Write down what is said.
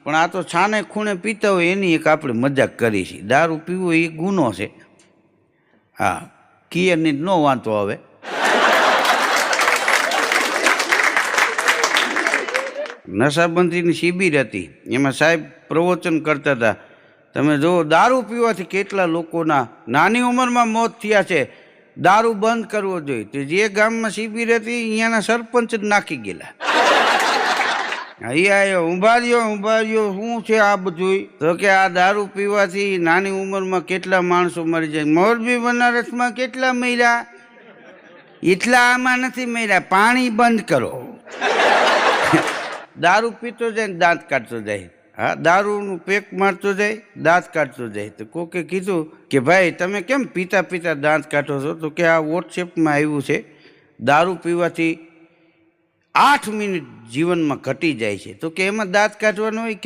પણ આ તો છાને ખૂણે પીતા હોય એની એક આપણે મજાક કરી છે. દારૂ પીવો એ ગુનો છે. હા, કિયરની જ ન વાંધો આવે. નશાબંધીની શિબિર હતી, એમાં સાહેબ પ્રવચન કરતા હતા. તમે જુઓ, દારૂ પીવાથી કેટલા લોકોના નાની ઉંમરમાં મોત થયા છે. દારૂ બંધ કરવો જોઈએ. તો જે ગામમાં શિબિર હતી અહીંયાના સરપંચ જ નાખી ગયેલા. અહીંયા ઊભા રહ્યો, શું છે આ બધું? તો કે આ દારૂ પીવાથી નાની ઉંમરમાં કેટલા માણસો મરી જાય. મોરબી બનારસમાં કેટલા મર્યા? એટલા આમાં નથી મર્યા. પાણી બંધ કરો. દારૂ પીતો જાય ને દાંત કાઢતો જાય. હા, દારૂનું પેક મારતો જાય, દાંત કાઢતો જાય. તો કોકે કીધું કે ભાઈ તમે કેમ પીતા પીતા દાંત કાઢો છો? તો કે આ વોટ્સએપમાં આવ્યું છે, દારૂ પીવાથી 8 મિનિટ જીવનમાં ઘટી જાય છે. તો કે એમાં દાંત કાઢવાનું હોય કે